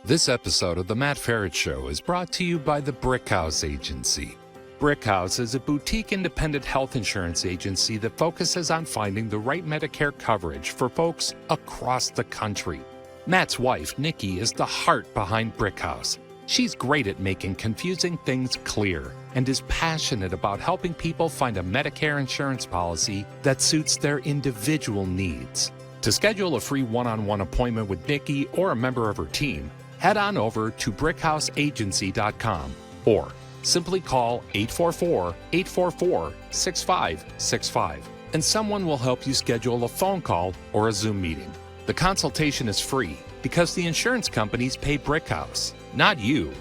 This episode of The Matt Ferret Show is brought to you by the Brickhouse Agency. Brickhouse is a boutique independent health insurance agency that focuses on finding the right Medicare coverage for folks across the country. Matt's wife, Nikki, is the heart behind Brickhouse. She's great at making confusing things clear and is passionate about helping people find a Medicare insurance policy that suits their individual needs. To schedule a free one-on-one appointment with Nikki or a member of her team, head on over to brickhouseagency.com or simply call 844-844-6565 and someone will help you schedule a phone call or a Zoom meeting. The consultation is free because the insurance companies pay Brickhouse, not you.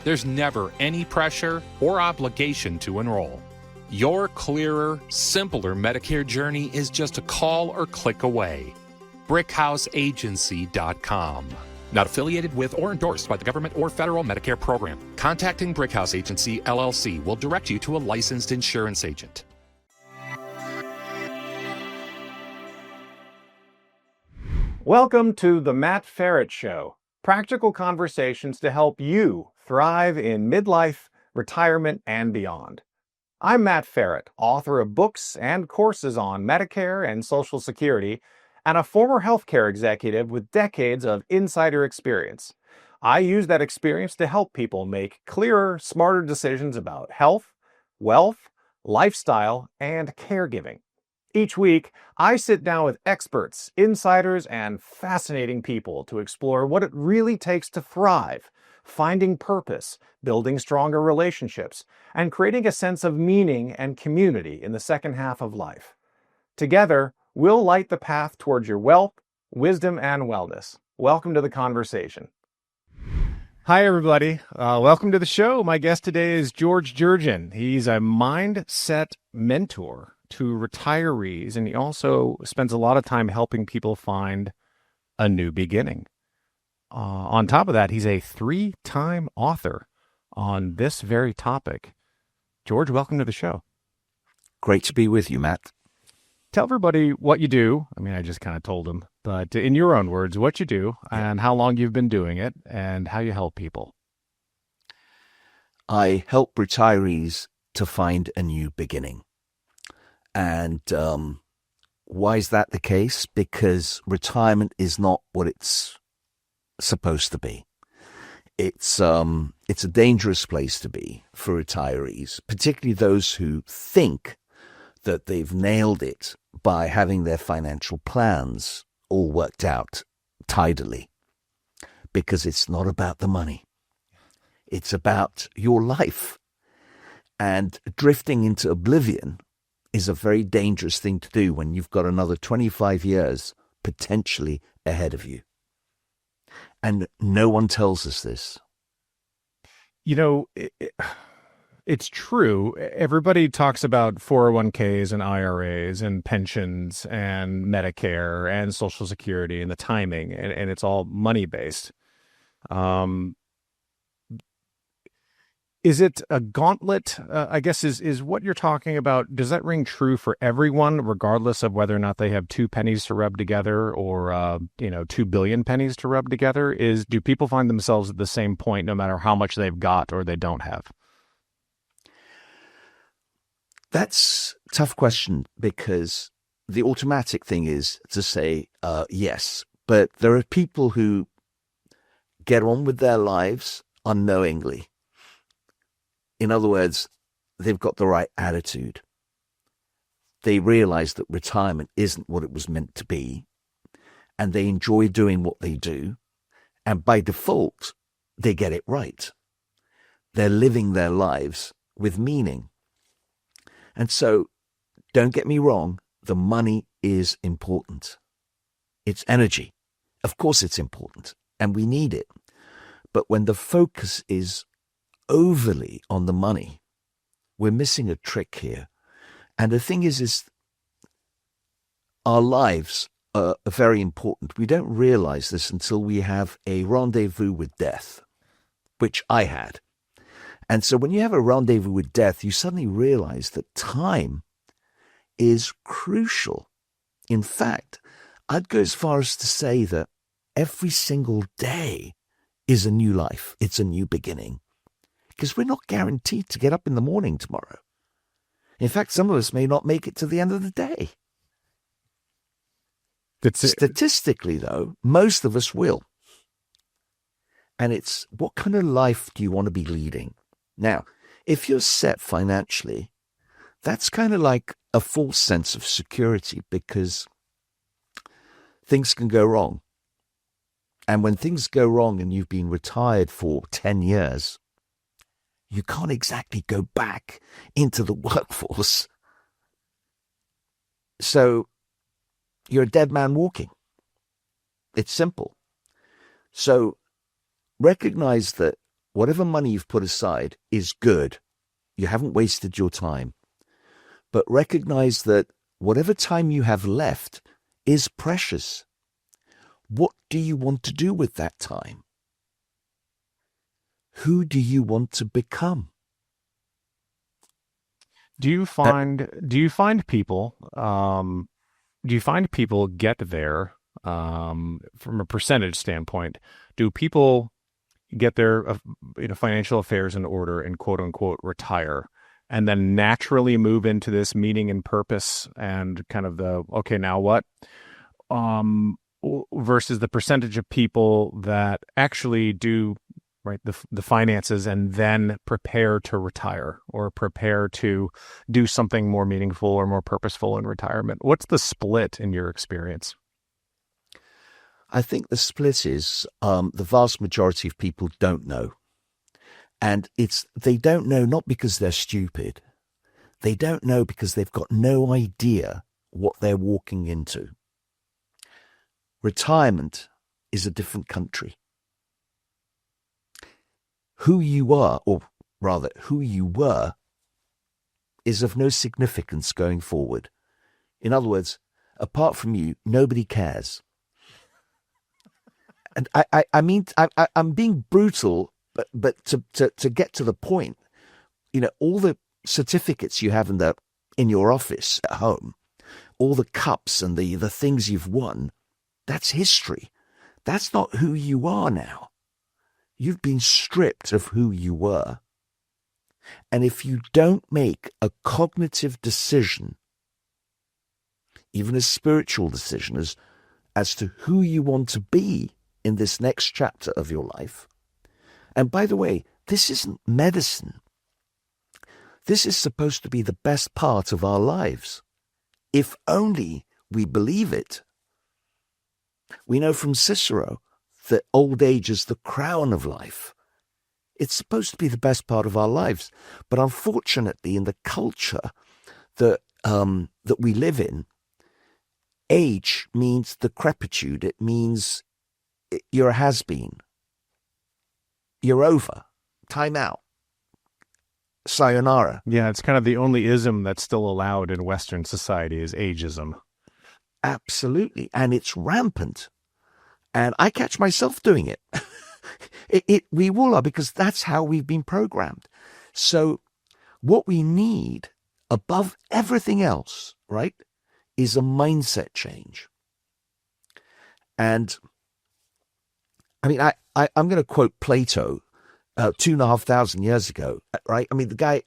There's never any pressure or obligation to enroll. Your clearer, simpler Medicare journey is just a call or click away. brickhouseagency.com. Not affiliated with or endorsed by the government or federal Medicare program. Contacting Brickhouse Agency, LLC will direct you to a licensed insurance agent. Welcome to The Matt Ferret Show. Practical conversations to help you thrive in midlife, retirement, and beyond. I'm Matt Ferret, author of books and courses on Medicare and Social Security, and a former healthcare executive with decades of insider experience. I use that experience to help people make clearer, smarter decisions about health, wealth, lifestyle, and caregiving. Each week, I sit down with experts, insiders, and fascinating people to explore what it really takes to thrive, finding purpose, building stronger relationships, and creating a sense of meaning and community in the second half of life. Together, we'll light the path towards your wealth, wisdom, and wellness. Welcome to the conversation. Hi, everybody. Welcome to the show. My guest today is George Jerjian. He's a mindset mentor to retirees, and he also spends a lot of time helping people find a new beginning. On top of that, he's a 3-time author on this very topic. George, welcome to the show. Great to be with you, Matt. Tell everybody what you do. I mean, I just kind of told them, but in your own words, what you do and how long you've been doing it and how you help people. I help retirees to find a new beginning. And why is that the case? Because retirement is not what it's supposed to be. It's a dangerous place to be for retirees, particularly those who think that they've nailed it by having their financial plans all worked out tidily. Because it's not about the money. It's about your life. And drifting into oblivion is a very dangerous thing to do when you've got another 25 years potentially ahead of you. And no one tells us this. You know, it's true. Everybody talks about 401ks and IRAs and pensions and Medicare and Social Security and the timing, and it's all money-based. Is it a gauntlet, I guess, is what you're talking about, does that ring true for everyone, regardless of whether or not they have 2 pennies to rub together or, 2 billion pennies to rub together? Do people find themselves at the same point no matter how much they've got or they don't have? That's a tough question because the automatic thing is to say yes. But there are people who get on with their lives unknowingly. In other words, they've got the right attitude. They realize that retirement isn't what it was meant to be, and they enjoy doing what they do, and by default, they get it right. They're living their lives with meaning. And so, don't get me wrong, the money is important. It's energy. Of course it's important, and we need it. But when the focus is overly on the money, we're missing a trick here. And the thing is our lives are very important. We don't realize this until we have a rendezvous with death, which I had. And so when you have a rendezvous with death, you suddenly realize that time is crucial. In fact, I'd go as far as to say that every single day is a new life. It's a new beginning. Because we're not guaranteed to get up in the morning tomorrow. In fact, some of us may not make it to the end of the day. Statistically, though, most of us will. And it's, what kind of life do you want to be leading? Now, if you're set financially, that's kind of like a false sense of security, because things can go wrong. And when things go wrong and you've been retired for 10 years, you can't exactly go back into the workforce. So you're a dead man walking. It's simple. So recognize that whatever money you've put aside is good. You haven't wasted your time. But recognize that whatever time you have left is precious. What do you want to do with that time? Who do you want to become? Do you find people get there from a percentage standpoint? Do people get their financial affairs in order and quote unquote retire, and then naturally move into this meaning and purpose and kind of the okay, now what? Versus the percentage of people that actually do the finances and then prepare to retire or prepare to do something more meaningful or more purposeful in retirement. What's the split in your experience? I think the split is the vast majority of people don't know. And they don't know not because they're stupid. They don't know because they've got no idea what they're walking into. Retirement is a different country. Who you are, or rather who you were, is of no significance going forward. In other words, apart from you, nobody cares. And I'm being brutal, but to get to the point, all the certificates you have in your office at home, all the cups and the things you've won, that's history. That's not who you are now. You've been stripped of who you were. And if you don't make a cognitive decision, even a spiritual decision as to who you want to be in this next chapter of your life, and by the way, this isn't medicine. This is supposed to be the best part of our lives, if only we believe it. We know from Cicero that old age is the crown of life. It's supposed to be the best part of our lives. But unfortunately, in the culture that we live in, age means decrepitude. It means you're a has-been. You're over. Time out. Sayonara. Yeah, it's kind of the only ism that's still allowed in Western society is ageism. Absolutely. And it's rampant. And I catch myself doing it. We all are, because that's how we've been programmed. So what we need above everything else, right, is a mindset change. And I mean, I'm going to quote Plato 2,500 years ago, right? I mean, the guy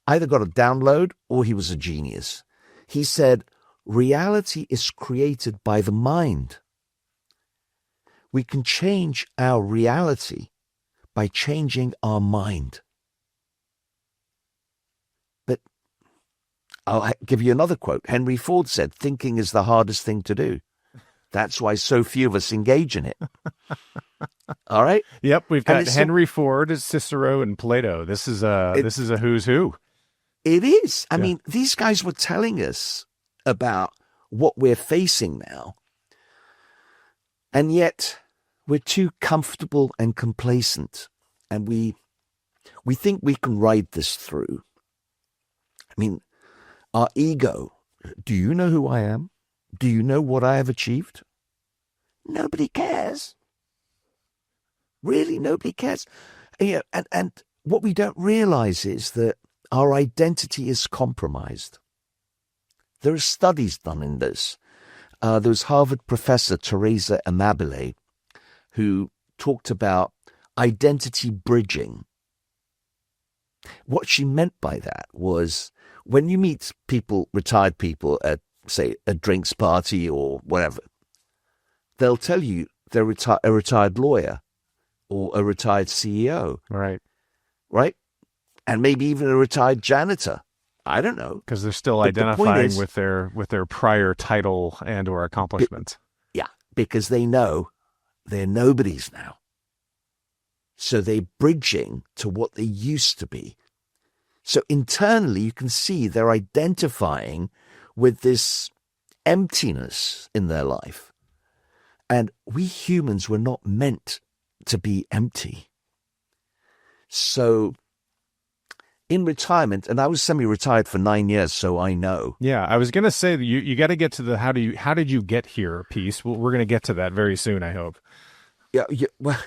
either got a download or he was a genius. He said, reality is created by the mind. We can change our reality by changing our mind. But I'll give you another quote. Henry Ford said, thinking is the hardest thing to do. That's why so few of us engage in it. All right? Yep, we've got Henry Ford, Cicero, and Plato. This is a who's who. It is. I mean, these guys were telling us about what we're facing now. And yet we're too comfortable and complacent. And we think we can ride this through. I mean, our ego, do you know who I am? Do you know what I have achieved? Nobody cares. Really, nobody cares. And what we don't realize is that our identity is compromised. There are studies done in this. There was Harvard professor Teresa Amabile, who talked about identity bridging. What she meant by that was when you meet people, retired people at, say, a drinks party or whatever, they'll tell you they're a retired lawyer or a retired CEO. Right. Right? And maybe even a retired janitor. I don't know. Because they're still But identifying with their prior title and or accomplishments. Yeah, because they know they're nobodies now. So they're bridging to what they used to be. So internally, you can see they're identifying with this emptiness in their life. And we humans were not meant to be empty. So in retirement, and I was semi-retired for 9 years, so I know. Yeah, I was going to say you got to get to the how did you get here piece. We're going to get to that very soon, I hope. Yeah, well,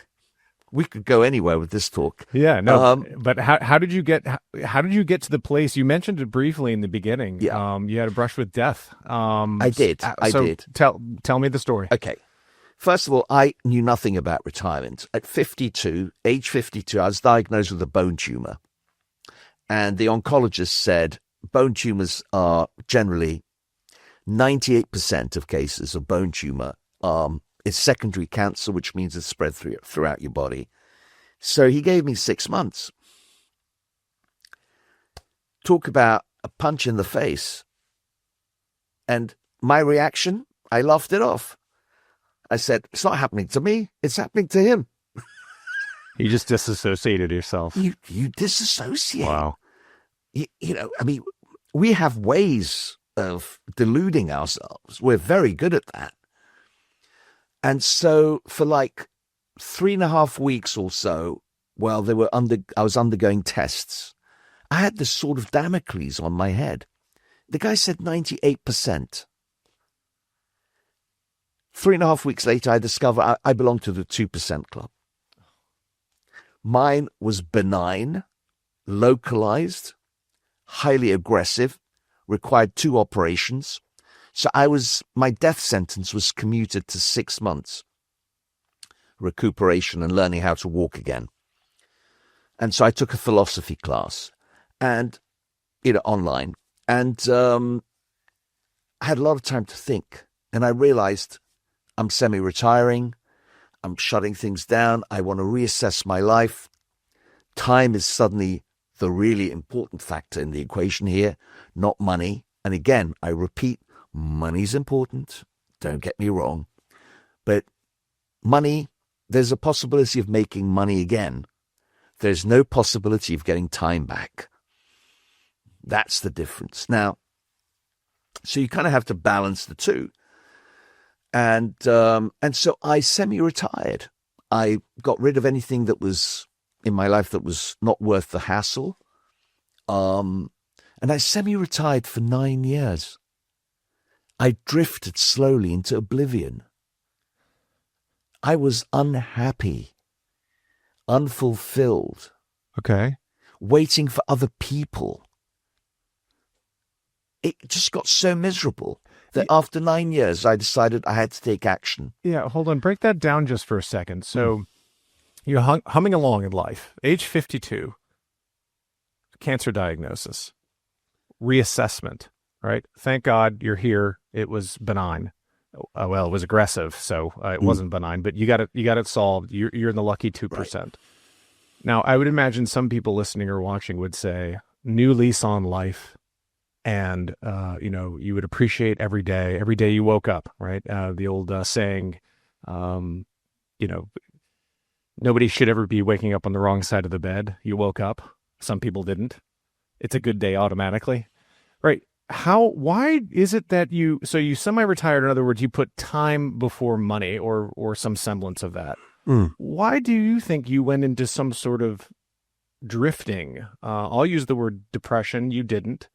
we could go anywhere with this talk. Yeah, no, but how did you get to the place? You mentioned it briefly in the beginning. Yeah. You had a brush with death. I did. I did. Tell me the story. Okay. First of all, I knew nothing about retirement. At age 52, I was diagnosed with a bone tumor. And the oncologist said bone tumors are generally 98% of cases of bone tumor is secondary cancer, which means it's spread throughout your body. So he gave me 6 months. Talk about a punch in the face. And my reaction, I laughed it off. I said, it's not happening to me. It's happening to him. You just disassociated yourself. You disassociate. Wow. You know, I mean, we have ways of deluding ourselves. We're very good at that. And so for like 3.5 weeks or so, while I was undergoing tests, I had this sort of Damocles on my head. The guy said 98%. 3.5 weeks later, I discovered I belonged to the 2% club. Mine was benign, localized, highly aggressive, required 2 operations. So my death sentence was commuted to 6 months recuperation and learning how to walk again. And so I took a philosophy class and, online, and I had a lot of time to think. And I realized I'm semi-retiring. I'm shutting things down. I want to reassess my life. Time is suddenly the really important factor in the equation here, not money. And again, I repeat, money's important. Don't get me wrong. But money, there's a possibility of making money again. There's no possibility of getting time back. That's the difference. Now, so you kind of have to balance the two. And so I semi-retired. I got rid of anything that was in my life that was not worth the hassle. And I semi-retired for 9 years. I drifted slowly into oblivion. I was unhappy, unfulfilled. Okay. Waiting for other people. It just got so miserable that after 9 years, I decided I had to take action. Yeah, hold on. Break that down just for a second. So you're humming along in life. Age 52, cancer diagnosis, reassessment, right? Thank God you're here. It was benign. Well, it was aggressive, so it wasn't benign, but you got it solved. You're in the lucky 2%. Right. Now, I would imagine some people listening or watching would say, new lease on life. And, you would appreciate every day you woke up, right? The old saying, nobody should ever be waking up on the wrong side of the bed. You woke up. Some people didn't. It's a good day automatically, right? Why is it that you semi-retired, in other words, you put time before money or some semblance of that. Why do you think you went into some sort of drifting? I'll use the word depression. You didn't.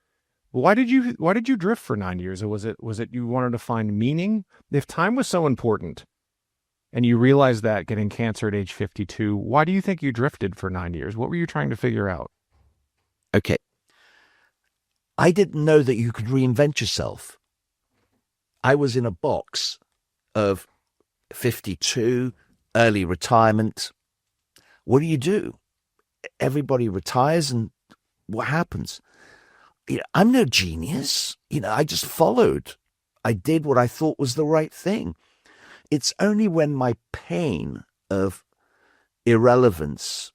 Why did you drift for 9 years? Or was it you wanted to find meaning? If time was so important and you realized that getting cancer at age 52, why do you think you drifted for 9 years? What were you trying to figure out? Okay. I didn't know that you could reinvent yourself. I was in a box of 52, early retirement. what do? Everybody retires, and what happens? I'm no genius. I just followed. I did what I thought was the right thing. It's only when my pain of irrelevance,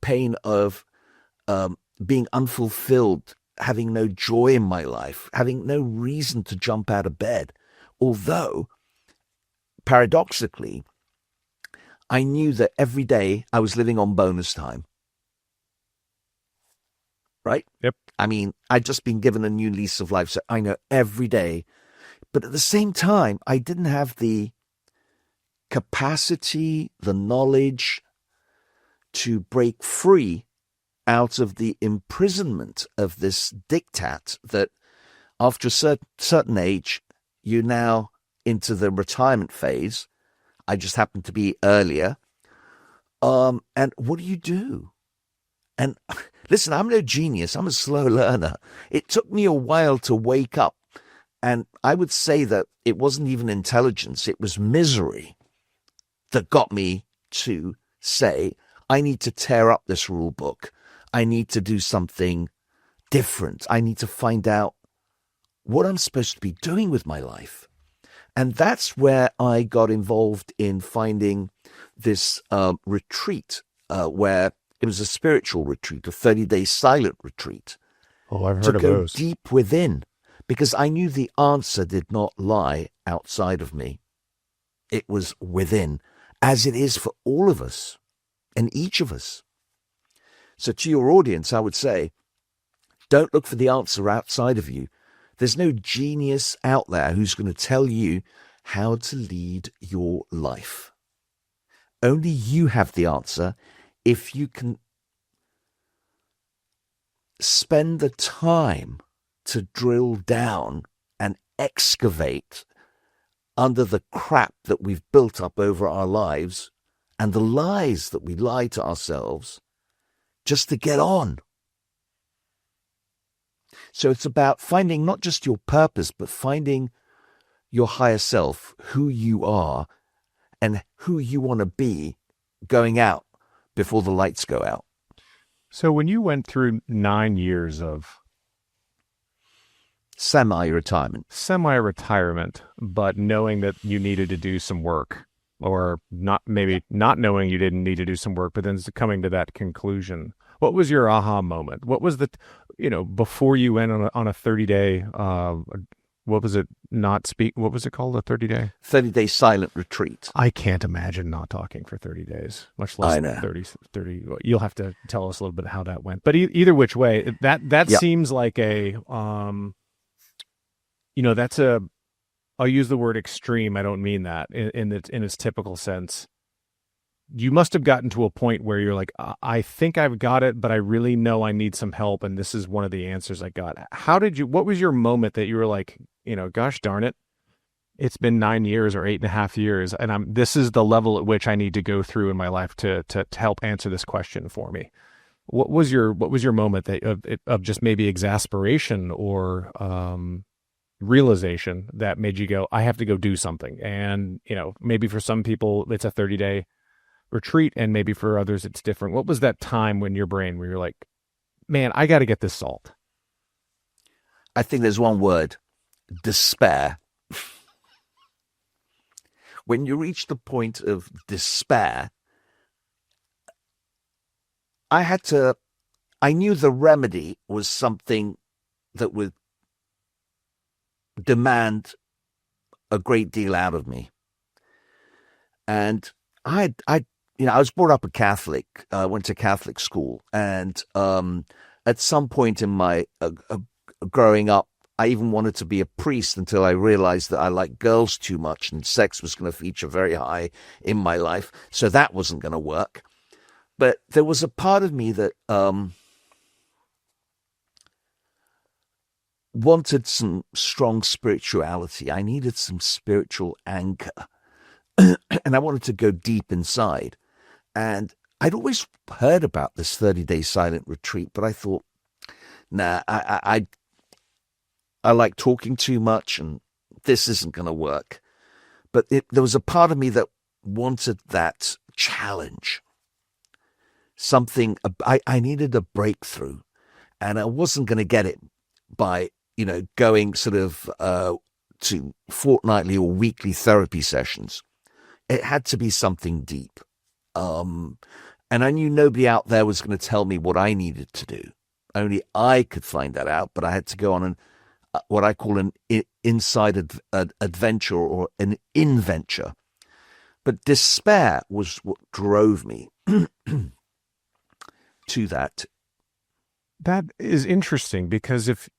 pain of being unfulfilled, having no joy in my life, having no reason to jump out of bed, although paradoxically, I knew that every day I was living on bonus time. Right? Yep. I mean, I'd just been given a new lease of life, so I know every day. But at the same time, I didn't have the capacity, the knowledge to break free out of the imprisonment of this diktat that after a certain age, you're now into the retirement phase. I just happened to be earlier. And what do? And listen, I'm no genius. I'm a slow learner. It took me a while to wake up. And I would say that it wasn't even intelligence. It was misery that got me to say, I need to tear up this rule book. I need to do something different. I need to find out what I'm supposed to be doing with my life. And that's where I got involved in finding this retreat where it was a spiritual retreat, a 30-day silent retreat. Oh, I've heard of those. To go deep within, because I knew the answer did not lie outside of me. It was within, as it is for all of us and each of us. So to your audience, I would say, don't look for the answer outside of you. There's no genius out there who's going to tell you how to lead your life. Only you have the answer if you can spend the time to drill down and excavate under the crap that we've built up over our lives and the lies that we lie to ourselves just to get on. So it's about finding not just your purpose, but finding your higher self, who you are and who you want to be going out before the lights go out. So when you went through 9 years of semi-retirement, but knowing that you needed to do some work, or not knowing you didn't need to do some work, but then coming to that conclusion, what was your aha moment? What was before you went on a 30-day, what was it called, a 30-day? 30-day silent retreat. I can't imagine not talking for 30 days, much less 30. You'll have to tell us a little bit how that went. But either which way, that seems like that's I'll use the word extreme. I don't mean that in its typical sense. You must have gotten to a point where you're like, I think I've got it, but I really know I need some help, and this is one of the answers I got. What was your moment that you were like, gosh darn it, it's been 9 years or 8.5 years, and this is the level at which I need to go through in my life to help answer this question for me? What was your moment of just maybe exasperation or realization that made you go, I have to go do something? And maybe for some people it's a 30-day retreat, and maybe for others it's different. What was that time when your brain where you're like, man, I got to get this solved? I think there's one word: despair. When you reach the point of despair, I knew the remedy was something that would demand a great deal out of me. And I was brought up a Catholic. I went to Catholic school, and at some point in my growing up, I even wanted to be a priest until I realized that I liked girls too much, and sex was going to feature very high in my life, so that wasn't going to work. But there was a part of me that wanted some strong spirituality. I needed some spiritual anchor, and I wanted to go deep inside. And I'd always heard about this 30-day silent retreat, but I thought, nah, I like talking too much, and this isn't going to work. But there was a part of me that wanted that challenge. something. I needed a breakthrough, and I wasn't going to get it by, going sort of to fortnightly or weekly therapy sessions. It had to be something deep. And I knew nobody out there was going to tell me what I needed to do. Only I could find that out, but I had to go on what I call an inside adventure or an inventure. But despair was what drove me to that. That is interesting, because if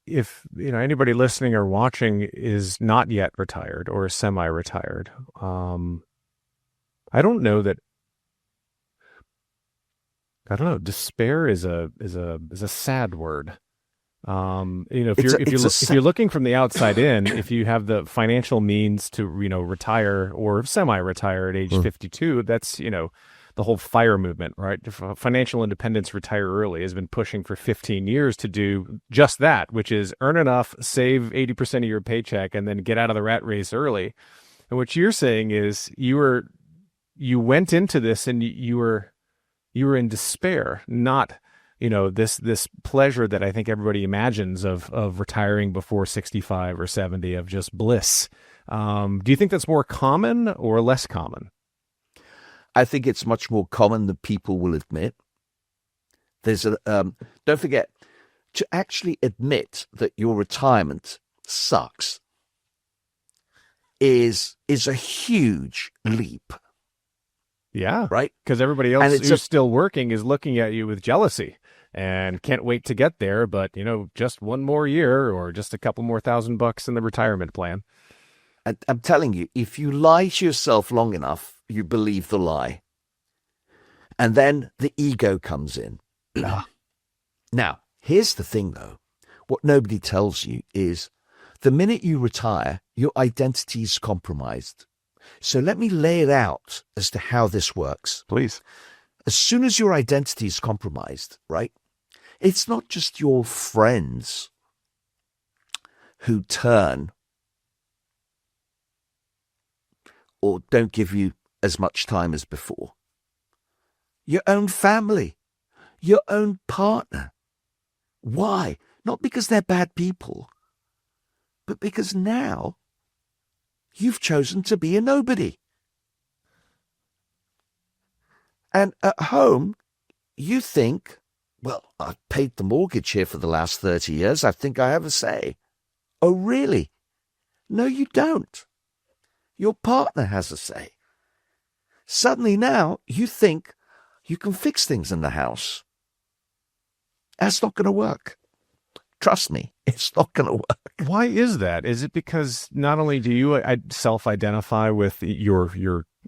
anybody listening or watching is not yet retired or semi-retired, I don't know. Despair is a sad word. If you're looking from the outside in, if you have the financial means to retire or semi-retire at age 52, that's the whole FIRE movement, right? Financial independence, retire early, has been pushing for 15 years to do just that, which is earn enough, save 80% of your paycheck, and then get out of the rat race early. And what you're saying is you went into this and you were in despair, not this pleasure that I think everybody imagines of retiring before 65 or 70, of just bliss. Do you think that's more common or less common? I think it's much more common than people will admit. There's don't forget, to actually admit that your retirement sucks is a huge leap. Yeah, right. Because everybody else who's still working is looking at you with jealousy and can't wait to get there. But just one more year or just a couple more $1,000 in the retirement plan. I'm telling you, if you lie to yourself long enough, you believe the lie. And then the ego comes in. Now, here's the thing, though. What nobody tells you is the minute you retire, your identity is compromised. So let me lay it out as to how this works. Please. As soon as your identity is compromised, right, it's not just your friends who turn or don't give you as much time as before. Your own family, your own partner. Why? Not because they're bad people, but because now you've chosen to be a nobody. And at home, you think, well, I've paid the mortgage here for the last 30 years. I think I have a say. Oh, really? No, you don't. Your partner has a say. Suddenly now you think you can fix things in the house. That's not going to work. Trust me, it's not going to work. Why is that? Is it because not only do you self-identify with your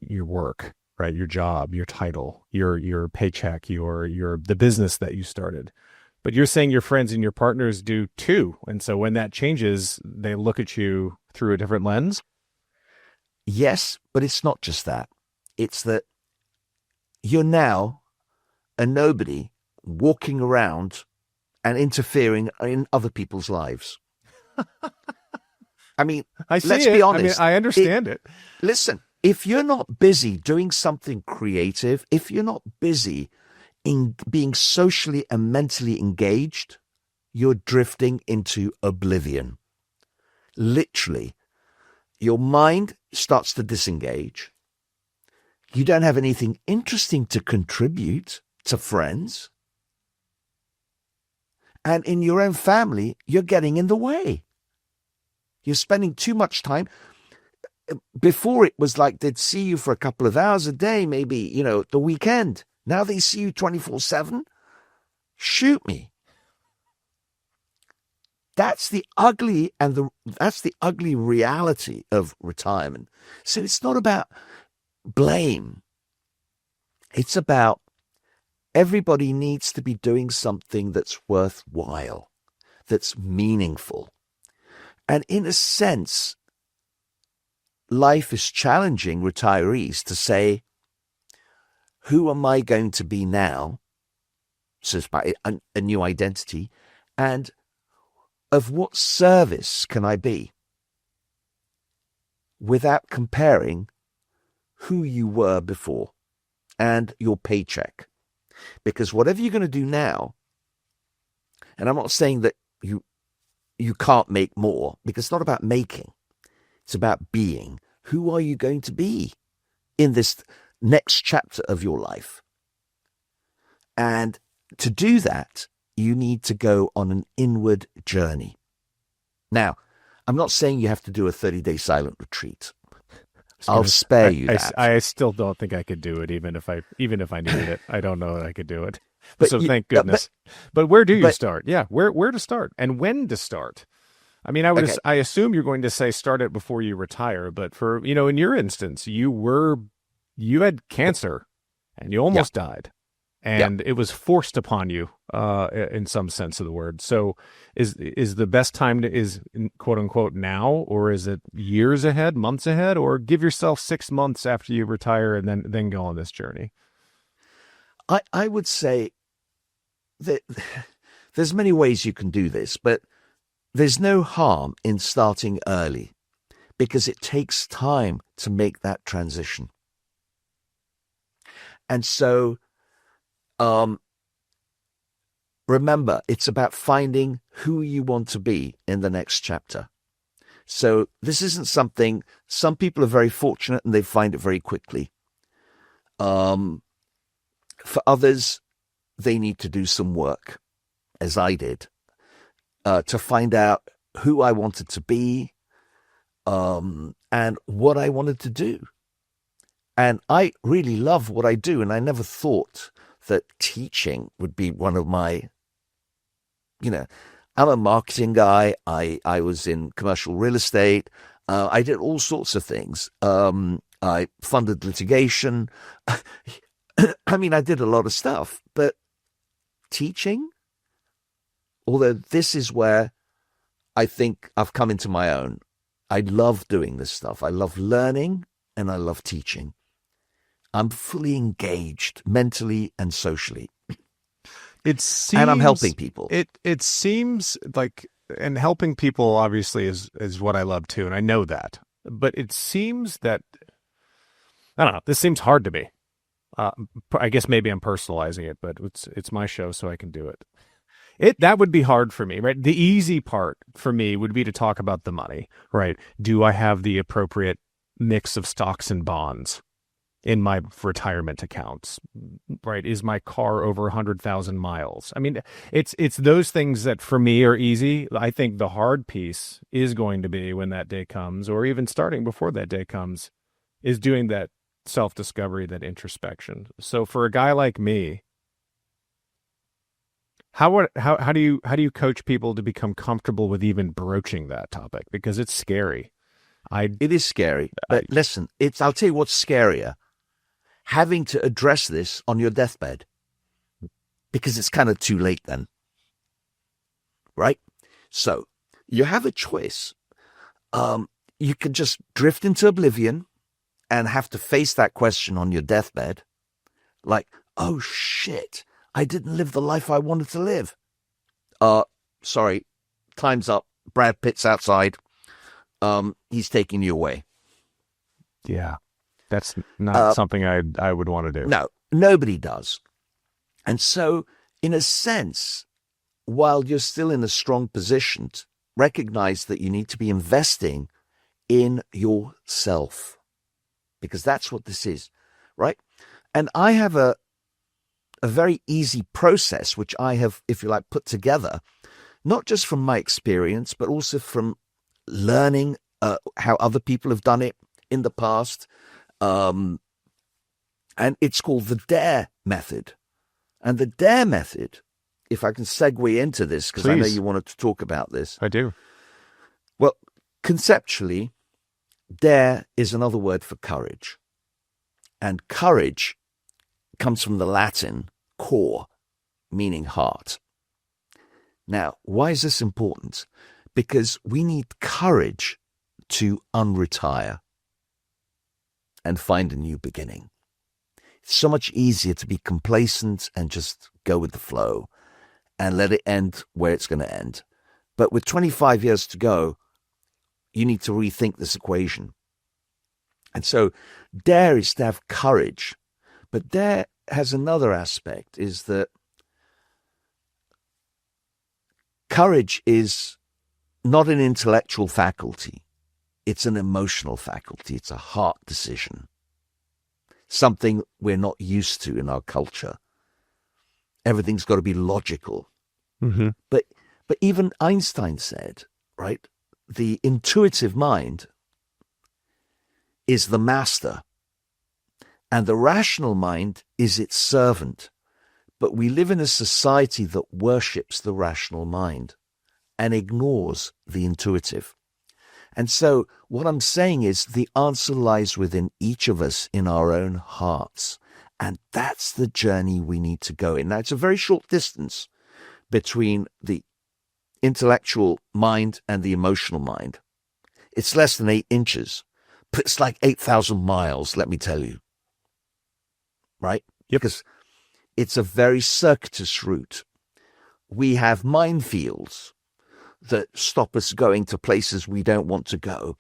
work, right? Your job, your title, your paycheck, the business that you started, but you're saying your friends and your partners do too. And so when that changes, they look at you through a different lens? Yes, but it's not just that. It's that you're now a nobody walking around and interfering in other people's lives. I mean, let's be honest. I understand it. Listen, if you're not busy doing something creative, if you're not busy in being socially and mentally engaged, you're drifting into oblivion. Literally, your mind starts to disengage. You don't have anything interesting to contribute to friends. And in your own family, you're getting in the way. You're spending too much time. Before it was like they'd see you for a couple of hours a day, maybe, the weekend. Now they see you 24/7. Shoot me. That's the ugly reality of retirement. So it's not about blame. It's about everybody needs to be doing something that's worthwhile, that's meaningful. And in a sense, life is challenging retirees to say, who am I going to be now? So it's about a new identity. And of what service can I be? Without comparing who you were before and your paycheck. Because whatever you're going to do now, and I'm not saying that you can't make more, because it's not about making. It's about being. Who are you going to be in this next chapter of your life? And to do that, you need to go on an inward journey. Now, I'm not saying you have to do a 30-day silent retreat. I'll spare you that. I still don't think I could do it, even if I needed it. I don't know that I could do it. But so thank goodness. But where do you start? Yeah, where to start and when to start? I mean, I assume you're going to say start it before you retire, but for, in your instance, you had cancer and you almost died, and it was forced upon you in some sense of the word. So is the best time is quote unquote now, or is it years ahead, months ahead, or give yourself 6 months after you retire and then go on this journey? I would say that there's many ways you can do this, but there's no harm in starting early, because it takes time to make that transition. And so, remember, it's about finding who you want to be in the next chapter. So this isn't something, some people are very fortunate and they find it very quickly. For others, they need to do some work, as I did, to find out who I wanted to be, and what I wanted to do. And I really love what I do, and I never thought that teaching would be one of my, I'm a marketing guy. I was in commercial real estate. I did all sorts of things. I funded litigation. I mean, I did a lot of stuff, but teaching, although this is where I think I've come into my own. I love doing this stuff. I love learning and I love teaching. I'm fully engaged mentally and socially. And I'm helping people. It seems like, and helping people obviously is what I love too, and I know that. But it seems that, I don't know, this seems hard to me. I guess maybe I'm personalizing it, but it's my show, so I can do it. That would be hard for me, right? The easy part for me would be to talk about the money, right? Do I have the appropriate mix of stocks and bonds in my retirement accounts, right? Is my car over 100,000 miles? I mean, it's those things that for me are easy. I think the hard piece is going to be when that day comes, or even starting before that day comes, is doing that self-discovery, that introspection. So for a guy like me, how do you coach people to become comfortable with even broaching that topic? Because it's scary. It is scary. But listen, I'll tell you what's scarier. Having to address this on your deathbed, because it's kind of too late then. Right? So you have a choice. You can just drift into oblivion and have to face that question on your deathbed. Like, oh shit, I didn't live the life I wanted to live. Sorry, time's up. Brad Pitt's outside. He's taking you away. Yeah, that's not something I would want to do. No, nobody does. And so, in a sense, while you're still in a strong position, recognize that you need to be investing in yourself, because that's what this is, right? And I have a very easy process, which I have, if you like, put together, not just from my experience, but also from learning how other people have done it in the past. And it's called the DARE method. And the DARE method, if I can segue into this, because I know you wanted to talk about this. I do. Well, conceptually, DARE is another word for courage. And courage comes from the Latin cor, meaning heart. Now, why is this important? Because we need courage to unretire and find a new beginning. It's so much easier to be complacent and just go with the flow and let it end where it's going to end. But with 25 years to go, you need to rethink this equation. And so dare is to have courage, But there has another aspect, is that courage is not an intellectual faculty. It's an emotional faculty. It's a heart decision. Something we're not used to in our culture. Everything's got to be logical. Mm-hmm. But even Einstein said, right, the intuitive mind is the master, and the rational mind is its servant. But we live in a society that worships the rational mind and ignores the intuitive. And so what I'm saying is the answer lies within each of us in our own hearts. And that's the journey we need to go in. Now, it's a very short distance between the intellectual mind and the emotional mind. It's less than 8 inches, but it's like 8,000 miles, let me tell you. Right? Yep. Because it's a very circuitous route. We have minefields that stop us going to places we don't want to go.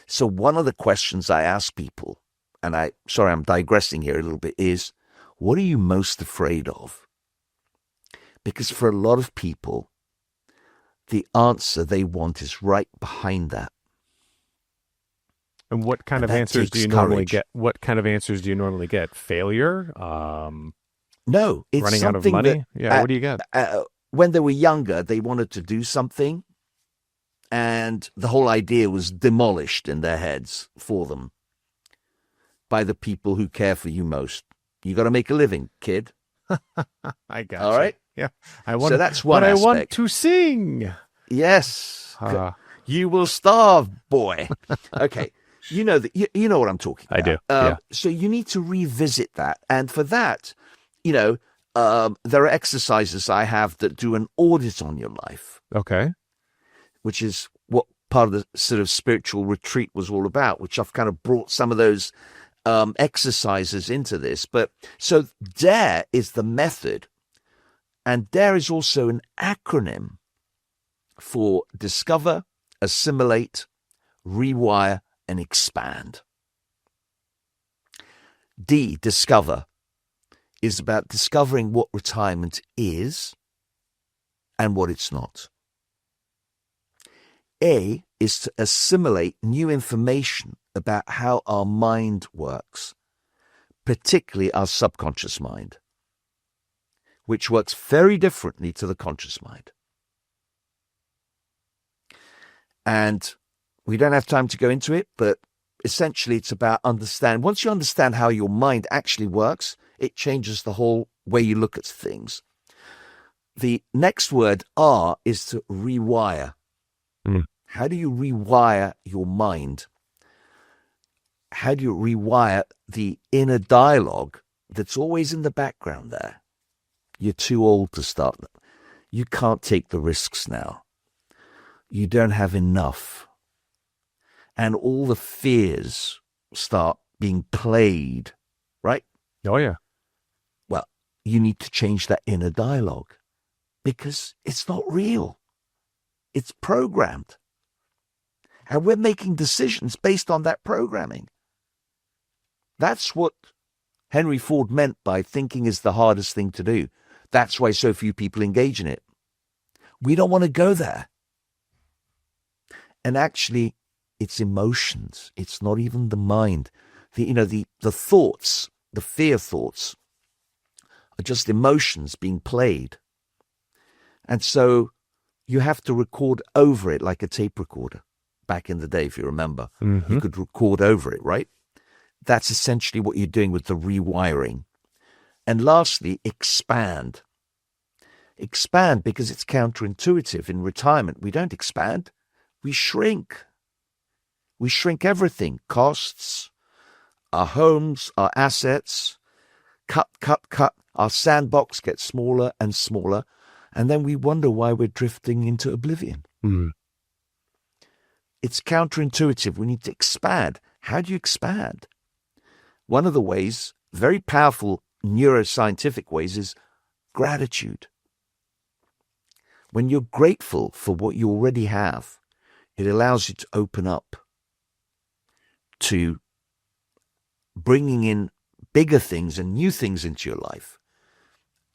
So one of the questions I ask people, and I'm digressing here a little bit, is, what are you most afraid of? Because for a lot of people, the answer they want is right behind that. And what kind And of that answers do takes you normally courage. get? What kind of answers do you normally get? Failure? No, it's Running out of something money? that, Yeah, what do you get? when they were younger, they wanted to do something, and the whole idea was demolished in their heads for them by the people who care for you most. You got to make a living, kid. I got All right? Yeah. I want, So that's one but I want aspect. to sing. Yes. You will starve, boy. Okay. You know that. You know what I'm talking I about. do, yeah. So you need to revisit that. And for that, there are exercises I have that do an audit on your life, Okay. which is what part of the sort of spiritual retreat was all about, which I've kind of brought some of those exercises into this. But so DARE is the method, and DARE is also an acronym for discover, assimilate, rewire, and expand. D, discover, is about discovering what retirement is and what it's not. A is to assimilate new information about how our mind works, particularly our subconscious mind, which works very differently to the conscious mind. And we don't have time to go into it, but essentially it's about understand. Once you understand how your mind actually works, it changes the whole way you look at things. The next word, R, is to rewire. Mm. How do you rewire your mind? How do you rewire the inner dialogue that's always in the background there? You're too old to start. You can't take the risks now. You don't have enough. And all the fears start being played, right? Oh, yeah. Well, you need to change that inner dialogue because it's not real. It's programmed. And we're making decisions based on that programming. That's what Henry Ford meant by thinking is the hardest thing to do. That's why so few people engage in it. We don't want to go there. And actually, it's emotions. It's not even the mind. The thoughts, the fear thoughts, are just emotions being played. And so you have to record over it like a tape recorder. Back in the day, if you remember, Mm-hmm. you could record over it, right? That's essentially what you're doing with the rewiring. And lastly, expand. Expand because it's counterintuitive. In retirement, we don't expand. We shrink. We shrink everything. Costs, our homes, our assets. Cut. Our sandbox gets smaller and smaller. And then we wonder why we're drifting into oblivion. Mm. It's counterintuitive. We need to expand. How do you expand? One of the ways, very powerful neuroscientific ways, is gratitude. When you're grateful for what you already have, it allows you to open up to bringing in bigger things and new things into your life,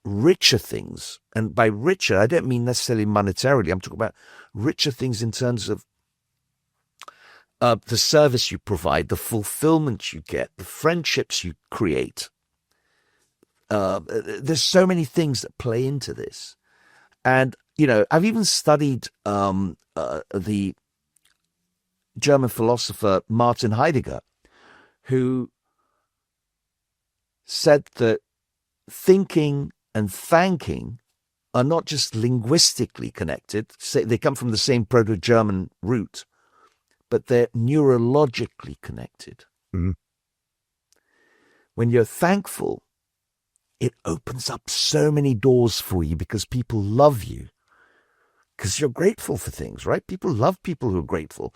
richer things. And by richer, I don't mean necessarily monetarily. I'm talking about richer things in terms of the service you provide, the fulfillment you get, the friendships you create. There's so many things that play into this. And, I've even studied the German philosopher Martin Heidegger, who said that thinking and thanking are not just linguistically connected. They come from the same Proto-German root, but they're neurologically connected. Mm-hmm. When you're thankful, it opens up so many doors for you because people love you. Because you're grateful for things, right? People love people who are grateful.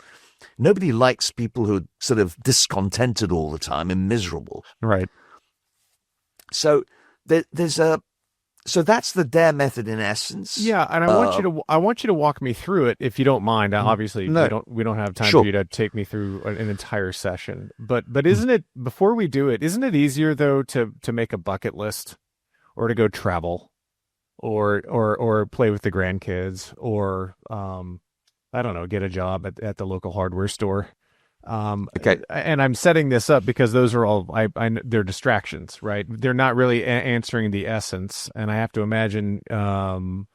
Nobody likes people who are sort of discontented all the time and miserable. Right. So so that's the DARE method in essence. Yeah, and I want you to walk me through it if you don't mind. Obviously, no. we don't have time Sure. for you to take me through an entire session. But isn't it, before we do it, isn't it easier though to make a bucket list, or to go travel, or play with the grandkids, or I don't know, get a job at the local hardware store? Okay. And I'm setting this up because those are all they're distractions, right? They're not really answering the essence. And I have to imagine, the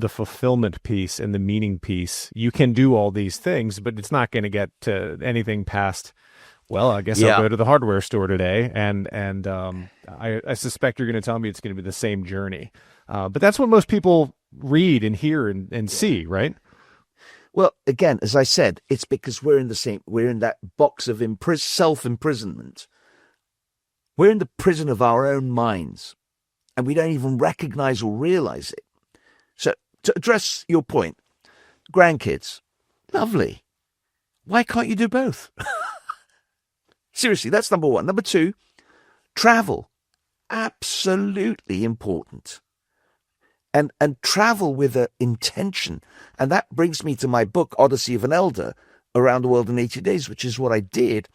fulfillment piece and the meaning piece. You can do all these things, but it's not going to get to anything past, well, I guess I'll go to the hardware store today. And I suspect you're going to tell me it's going to be the same journey. But that's what most people read and hear and see, right? Well, again, as I said, it's because we're in that box of self-imprisonment. We're in the prison of our own minds, and we don't even recognize or realize it. So, to address your point, grandkids, lovely. Why can't you do both? Seriously, that's number one. Number two, travel, absolutely important. And travel with an intention. And that brings me to my book, Odyssey of an Elder, Around the World in 80 Days, which is what I did,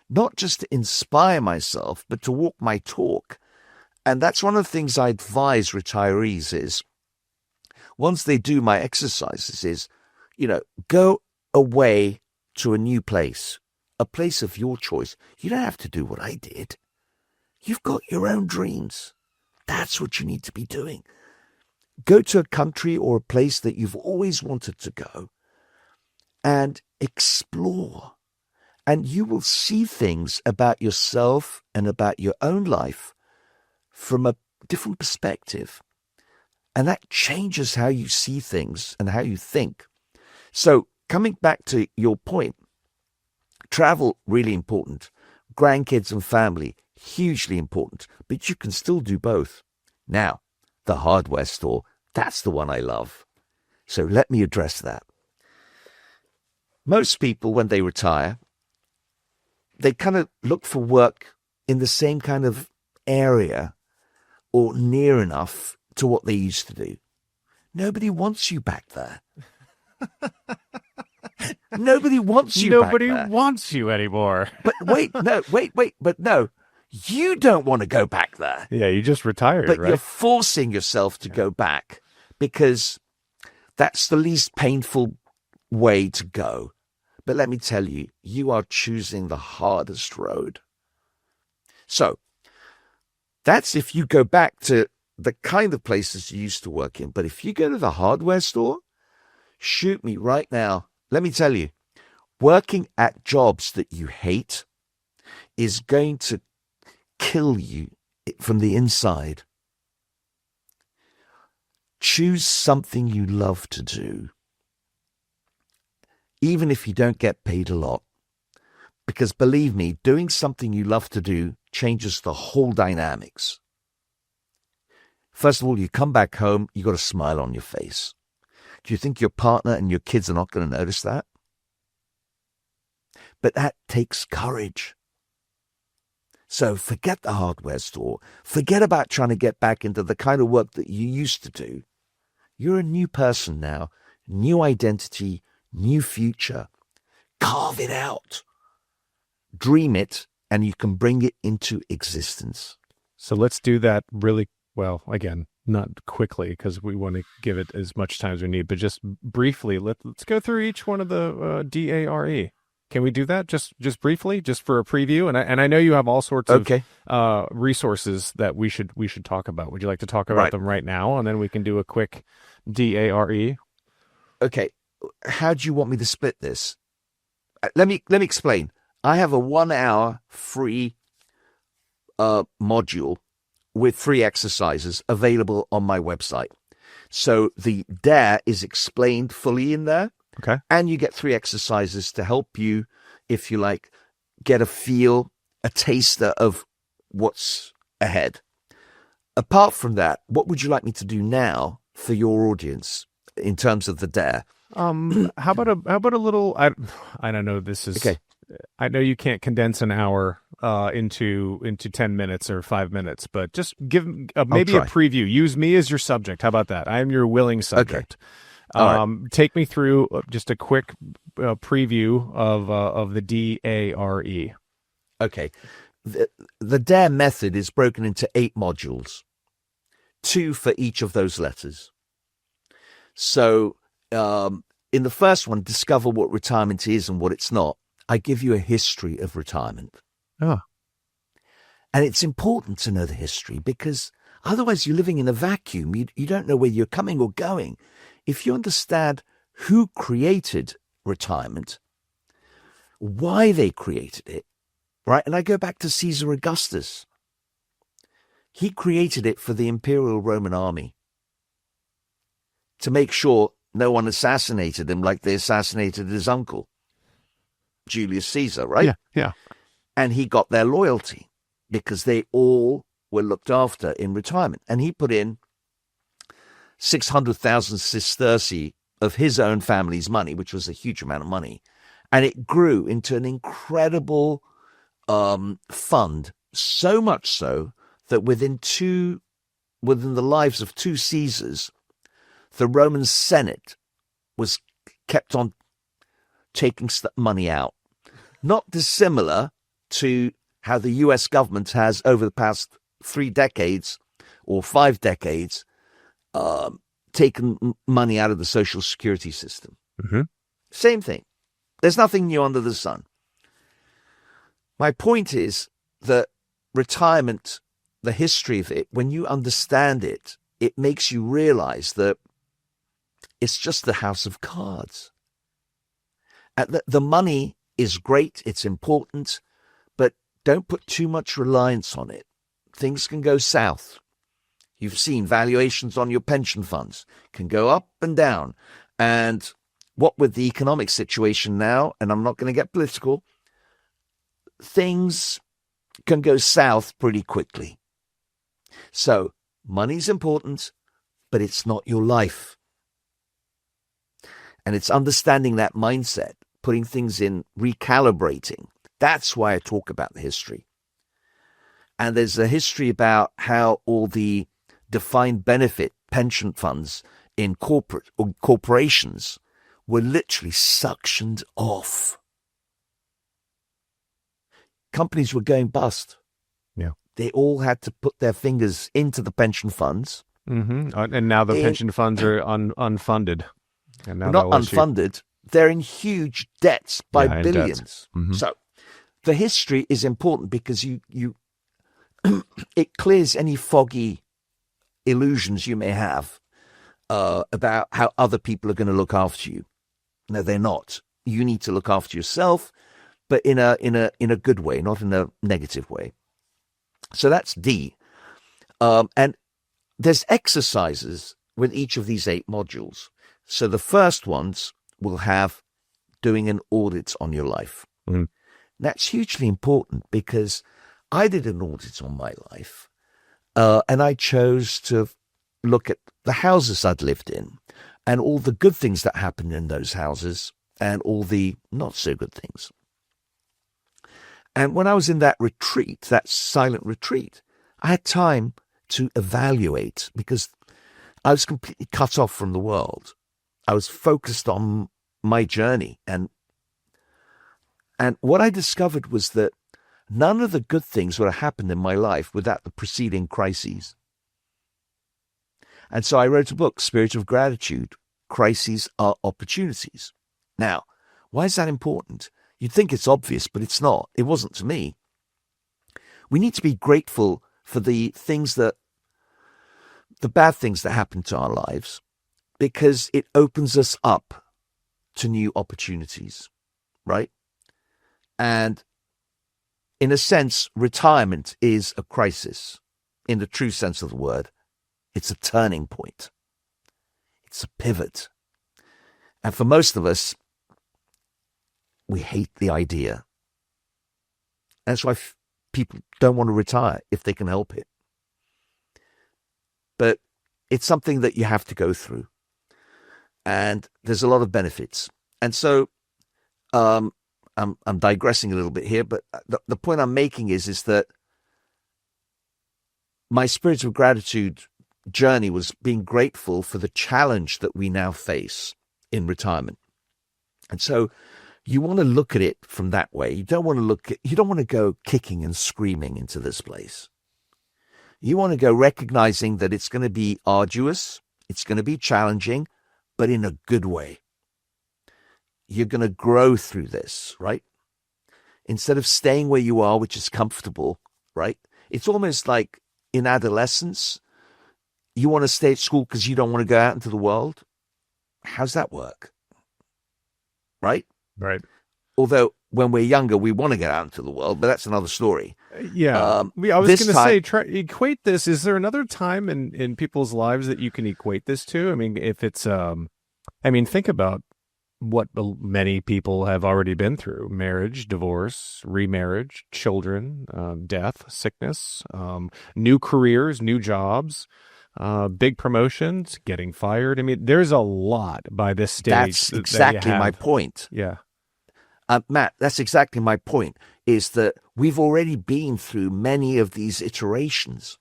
not just to inspire myself, but to walk my talk. And that's one of the things I advise retirees is, once they do my exercises, is, go away to a new place, a place of your choice. You don't have to do what I did. You've got your own dreams. That's what you need to be doing. Go to a country or a place that you've always wanted to go and explore. And you will see things about yourself and about your own life from a different perspective. And that changes how you see things and how you think. So coming back to your point, travel, really important. Grandkids and family, hugely important. But you can still do both. Now, the hardware store, that's the one I love. So let me address that. Most people, when they retire, they kind of look for work in the same kind of area or near enough to what they used to do. Nobody wants you back there. Nobody wants you back there. Nobody wants you anymore. But wait, no. You don't want to go back there. Yeah, you just retired, but right? You're forcing yourself to go back because that's the least painful way to go. But let me tell you, you are choosing the hardest road. So that's if you go back to the kind of places you used to work in. But if you go to the hardware store, shoot me right now. Let me tell you, working at jobs that you hate is going to kill you from the inside. Choose something you love to do, even if you don't get paid a lot. Because believe me, doing something you love to do changes the whole dynamics. First of all, you come back home, you got a smile on your face. Do you think your partner and your kids are not going to notice that? But that takes courage. So forget the hardware store. Forget about trying to get back into the kind of work that you used to do. You're a new person now, new identity, new future. Carve it out. Dream it and you can bring it into existence. So let's do that really well. Again, not quickly because we want to give it as much time as we need, but just briefly, let's go through each one of the DARE. Can we do that just briefly, just for a preview? And I know you have all sorts of resources that we should talk about. Would you like to talk about them right now, and then we can do a quick DARE? Okay. How do you want me to split this? Let me explain. I have a 1 hour free module with 3 exercises available on my website. So the DARE is explained fully in there. Okay. And you get 3 exercises to help you, if you like, get a taster of what's ahead. Apart from that, what would you like me to do now for your audience in terms of the DARE? How about a little? I don't know. This is okay. I know you can't condense an hour into 10 minutes or 5 minutes, but just give maybe a preview. Use me as your subject. How about that? I am your willing subject. Okay. Right. Take me through just a quick preview of the DARE. Okay. The DARE method is broken into 8 modules, 2 for each of those letters. So in the first one, discover what retirement is and what it's not. I give you a history of retirement. Oh. And it's important to know the history because otherwise you're living in a vacuum. You don't know where you're coming or going. If you understand who created retirement, why they created it, right? And I go back to Caesar Augustus. He created it for the Imperial Roman army to make sure no one assassinated him like they assassinated his uncle, Julius Caesar, right? Yeah. And he got their loyalty because they all were looked after in retirement. And he put in 600,000 sesterces of his own family's money, which was a huge amount of money. And it grew into an incredible fund, so much so that within the lives of 2 Caesars, the Roman Senate was kept on taking money out. Not dissimilar to how the US government has over the past 3 decades or 5 decades taken money out of the social security system. Mm-hmm. Same thing. There's nothing new under the sun. My point is that retirement, the history of it, when you understand it, it makes you realize that it's just the house of cards. The money is great, it's important, but don't put too much reliance on it. Things can go south. You've seen valuations on your pension funds can go up and down. And what with the economic situation now, and I'm not going to get political, things can go south pretty quickly. So money's important, but it's not your life. And it's understanding that mindset, putting things in, recalibrating. That's why I talk about the history. And there's a history about how all the defined benefit pension funds in corporations were literally suctioned off. Companies were going bust. Yeah. They all had to put their fingers into the pension funds. Mm-hmm. And now the pension funds are unfunded. And now not unfunded. They're in huge debts by billions. Mm-hmm. So the history is important because you it clears any foggy illusions you may have about how other people are going to look after you. No, they're not. You need to look after yourself, but in a good way, not in a negative way. So that's D. And there's exercises with each of these 8 modules. So the first ones will have doing an audit on your life. Mm. That's hugely important because I did an audit on my life, and I chose to look at the houses I'd lived in and all the good things that happened in those houses and all the not so good things. And when I was in that retreat, that silent retreat, I had time to evaluate because I was completely cut off from the world. I was focused on my journey. And what I discovered was that none of the good things would have happened in my life without the preceding crises. And so I wrote a book, Spirit of Gratitude. Crises are opportunities. Now, why is that important? You'd think it's obvious, but it's not. It wasn't to me. We need to be grateful for the bad things that happen to our lives, because it opens us up to new opportunities, right? And in a sense, retirement is a crisis in the true sense of the word. It's a turning point. It's a pivot. And for most of us, we hate the idea. That's why people don't want to retire if they can help it. But it's something that you have to go through. And there's a lot of benefits. And so I'm digressing a little bit here, but the point I'm making is that my Spirit of Gratitude journey was being grateful for the challenge that we now face in retirement. And so you want to look at it from that way. You don't want to go kicking and screaming into this place. You want to go recognizing that it's going to be arduous, it's going to be challenging, but in a good way. You're going to grow through this, right? Instead of staying where you are, which is comfortable, right? It's almost like in adolescence, you want to stay at school because you don't want to go out into the world. How's that work? Right? Right. Although when we're younger, we want to get out into the world, but that's another story. Yeah. I was going to say, equate this. Is there another time in people's lives that you can equate this to? I mean, if it's, think about what many people have already been through: marriage, divorce, remarriage, children, death, sickness, new careers, new jobs, big promotions, getting fired. I mean, there's a lot by this stage. That's exactly my point. Yeah. Matt, that's exactly my point, is that we've already been through many of these iterations.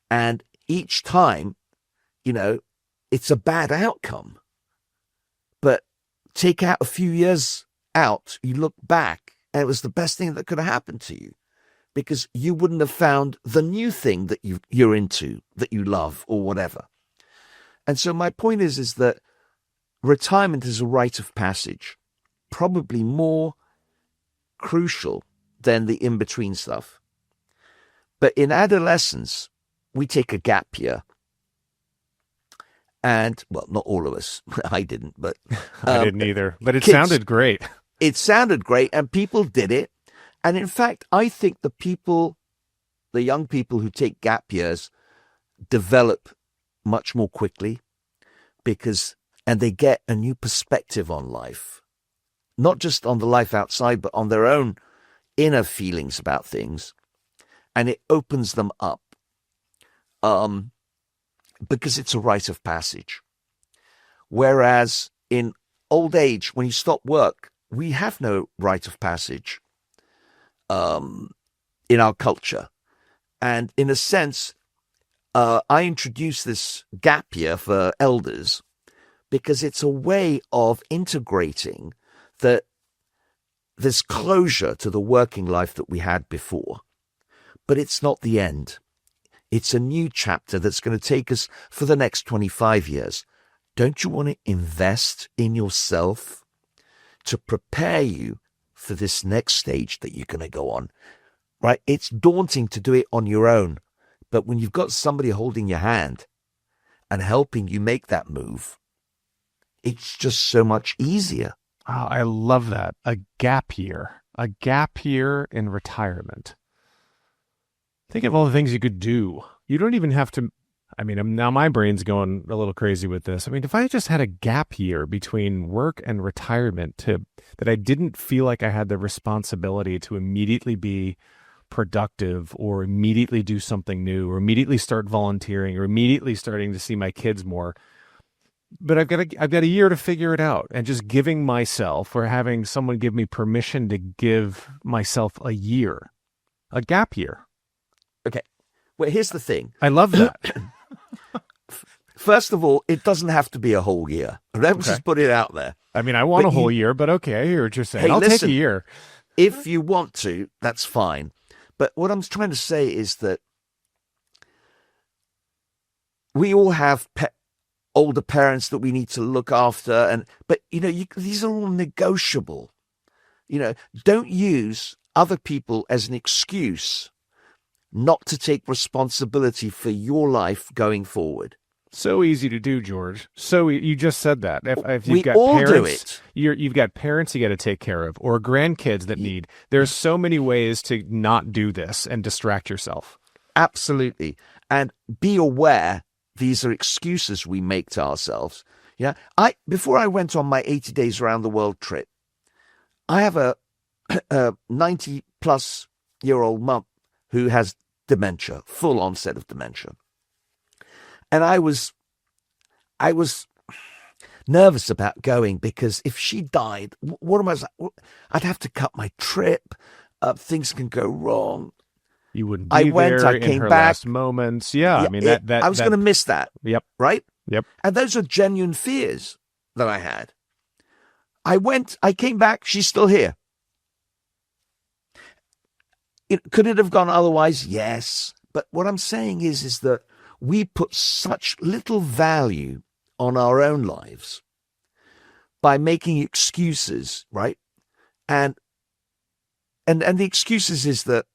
And each time, it's a bad outcome. But take out a few years out, you look back, and it was the best thing that could have happened to you, because you wouldn't have found the new thing that you're into, that you love, or whatever. And so my point is that retirement is a rite of passage, probably more crucial than the in-between stuff. But in adolescence, we take a gap year. And, well, not all of us. I didn't, but... I didn't either. But it kids, sounded great. It sounded great, and people did it. And in fact, I think the young people who take gap years develop much more quickly and they get a new perspective on life. Not just on the life outside, but on their own inner feelings about things. And it opens them up. Because it's a rite of passage. Whereas in old age, when you stop work, we have no rite of passage in our culture. And in a sense, I introduced this gap year for elders because it's a way of integrating that there's closure to the working life that we had before. But it's not the end. It's a new chapter that's going to take us for the next 25 years. Don't you want to invest in yourself to prepare you for this next stage that you're going to go on? Right? It's daunting to do it on your own. But when you've got somebody holding your hand and helping you make that move, it's just so much easier. Oh, I love that. A gap year in retirement. Think of all the things you could do. You don't even have to, now my brain's going a little crazy with this. If I just had a gap year between work and retirement that I didn't feel like I had the responsibility to immediately be productive or immediately do something new or immediately start volunteering or immediately starting to see my kids more. But I've got a year to figure it out, and just giving myself or having someone give me permission to give myself a year, a gap year. Okay. Well, here's the thing. I love that. First of all, it doesn't have to be a whole year. Let's just put it out there. I want a whole year, but okay, I hear what you're saying. I'll take a year. If you want to, that's fine. But what I'm trying to say is that we all have older parents that we need to look after, but these are all negotiable. Don't use other people as an excuse not to take responsibility for your life going forward. So easy to do, George. So you just said that. If you've We got all parents, do it. You've got parents you got to take care of, or grandkids that need. There's so many ways to not do this and distract yourself. Absolutely. And be aware these are excuses we make to ourselves. Yeah. Before I went on my 80 days around the world trip, I have a 90-plus-year-old mum who has dementia, full onset of dementia. And I was nervous about going because if she died, what am I? I'd have to cut my trip. Things can go wrong. You wouldn't be there I in came her back. last moments. Yeah, I mean I was going to miss that. Yep. Right. Yep. And those are genuine fears that I had. I came back. She's still here. Could it have gone otherwise? Yes. But what I'm saying is that we put such little value on our own lives by making excuses, right? And the excuses is that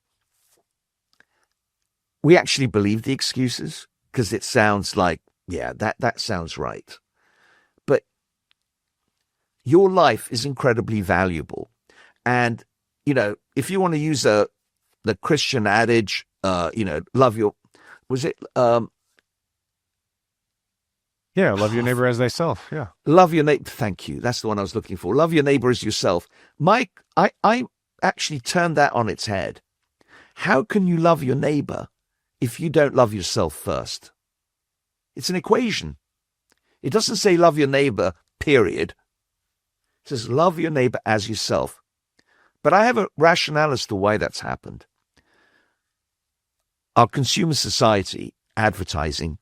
we actually believe the excuses because it sounds like, yeah, that sounds right. But your life is incredibly valuable. And, if you want to use the Christian adage, love your, was it, yeah, love your neighbor as thyself. Yeah. Love your neighbor. Thank you. That's the one I was looking for. Love your neighbor as yourself. Mike, I actually turned that on its head. How can you love your neighbor if you don't love yourself first? It's an equation. It doesn't say love your neighbor, period. It says love your neighbor as yourself. But I have a rationale as to why that's happened. Our consumer society, advertising,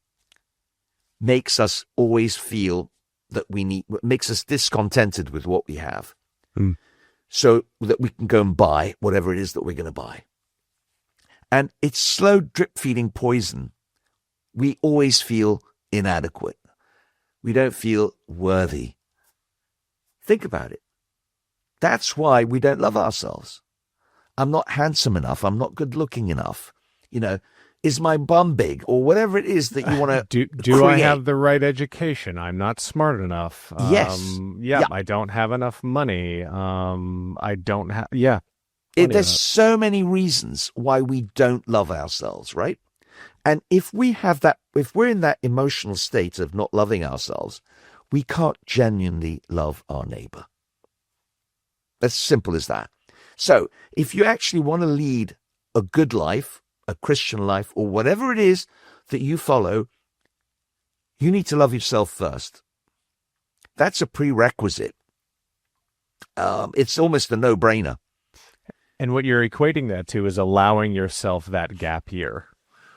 makes us always feel that makes us discontented with what we have. So that we can go and buy whatever it is that we're going to buy. And it's slow drip feeding poison. We always feel inadequate. We don't feel worthy. Think about it. That's why we don't love ourselves. I'm not handsome enough. I'm not good looking enough. Is my bum big or whatever it is that you want to do I have the right education? I'm not smart enough. Yes. Yeah. I don't have enough money. I don't have, there's so many reasons why we don't love ourselves, right? And if we're in that emotional state of not loving ourselves, we can't genuinely love our neighbor. As simple as that. So if you actually want to lead a good life, a Christian life, or whatever it is that you follow, you need to love yourself first. That's a prerequisite. It's almost a no-brainer. And what you're equating that to is allowing yourself that gap year.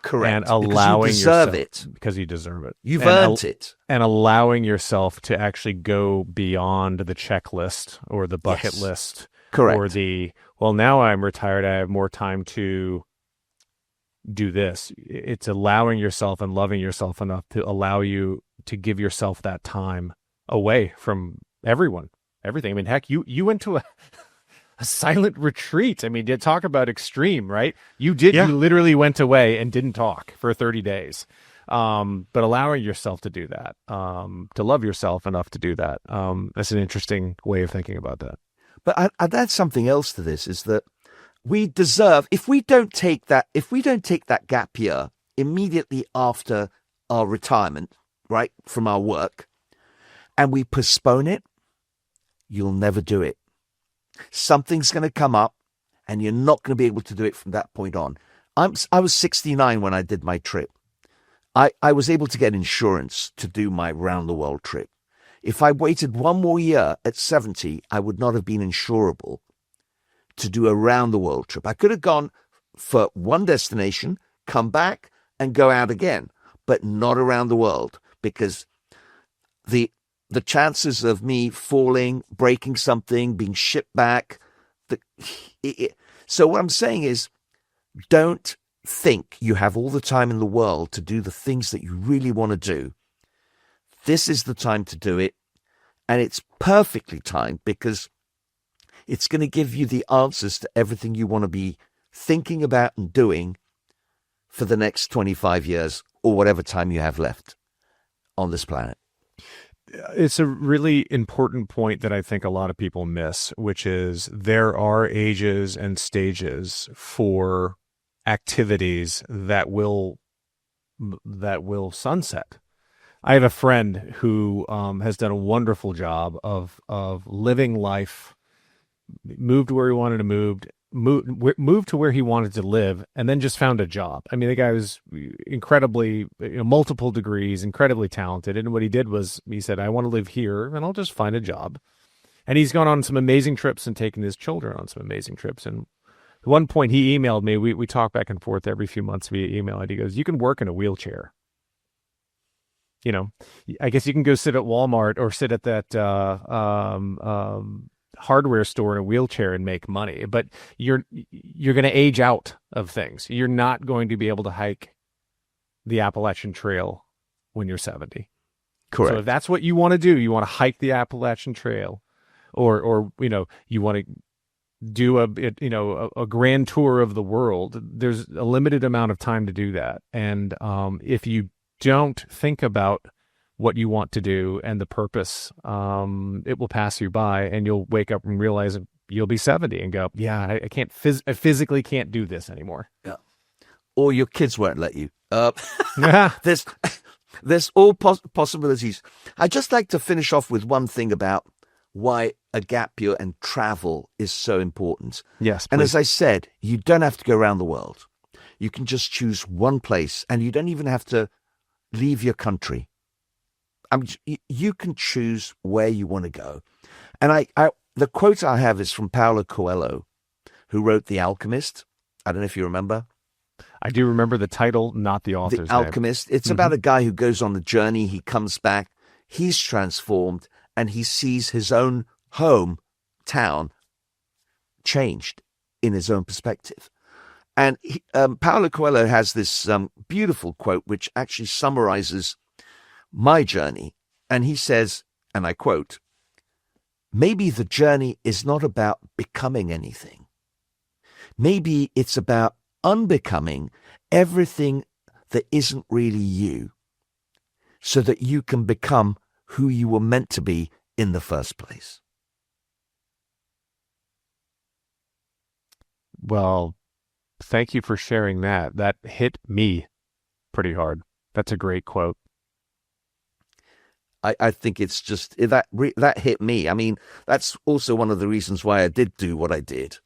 Correct. And allowing because you deserve yourself, it. Because you deserve it. You've earned it. And allowing yourself to actually go beyond the checklist or the bucket list. Correct. Or now I'm retired, I have more time to do this. It's allowing yourself and loving yourself enough to allow you to give yourself that time away from everyone, everything. I mean, heck, you went to a silent retreat. I mean, you talk about extreme, right? You did. Yeah. You literally went away and didn't talk for 30 days. But allowing yourself to do that, to love yourself enough to do that. That's an interesting way of thinking about that. But I'd add something else to this is that we deserve, if we don't take that gap year immediately after our retirement, right, from our work, and we postpone it, you'll never do it. Something's going to come up and you're not going to be able to do it from that point on. I was 69 when I did my trip. I was able to get insurance to do my round the world trip. If I waited one more year at 70, I would not have been insurable to do a round the world trip. I could have gone for one destination, come back and go out again, but not around the world because the chances of me falling, breaking something, being shipped back, So what I'm saying is, don't think you have all the time in the world to do the things that you really want to do. This is the time to do it, and it's perfectly timed because it's going to give you the answers to everything you want to be thinking about and doing for the next 25 years or whatever time you have left on this planet. It's a really important point that I think a lot of people miss, which is there are ages and stages for activities that will sunset. I have a friend who has done a wonderful job of living life, moved where he wanted to moved to where he wanted to live, and then just found a job. I mean, the guy was incredibly, multiple degrees, incredibly talented. And what he did was he said, I want to live here and I'll just find a job. And he's gone on some amazing trips and taken his children on some amazing trips. And at one point he emailed me, we talk back and forth every few months via email, and he goes, you can work in a wheelchair. I guess you can go sit at Walmart or sit at that hardware store in a wheelchair and make money, but you're going to age out of things. You're not going to be able to hike the Appalachian Trail when you're 70. Correct. So if that's what you want to do, you want to hike the Appalachian Trail, or you want to do a grand tour of the world, there's a limited amount of time to do that. And if you don't think about what you want to do and the purpose, it will pass you by, and you'll wake up and realize you'll be 70 and go, yeah, I can't I physically can't do this anymore. Yeah. Or your kids won't let you. There's all possibilities. I'd just like to finish off with one thing about why a gap year and travel is so important. Yes, and please. as I said, you don't have to go around the world. You can just choose one place, and you don't even have to leave your country. You can choose where you want to go. And the quote I have is from Paulo Coelho, who wrote The Alchemist. I don't know if you remember. I do remember the title, not the author's The Alchemist. It's about a guy who goes on the journey. He comes back. He's transformed, and he sees his own hometown changed in his own perspective. And Paulo Coelho has this beautiful quote which actually summarizes my journey. And he says, and I quote, maybe the journey is not about becoming anything. Maybe it's about unbecoming everything that isn't really you, so that you can become who you were meant to be in the first place. Well, thank you for sharing that. That hit me pretty hard. That's a great quote. I think it's just that hit me. I mean, that's also one of the reasons why I did do what I did,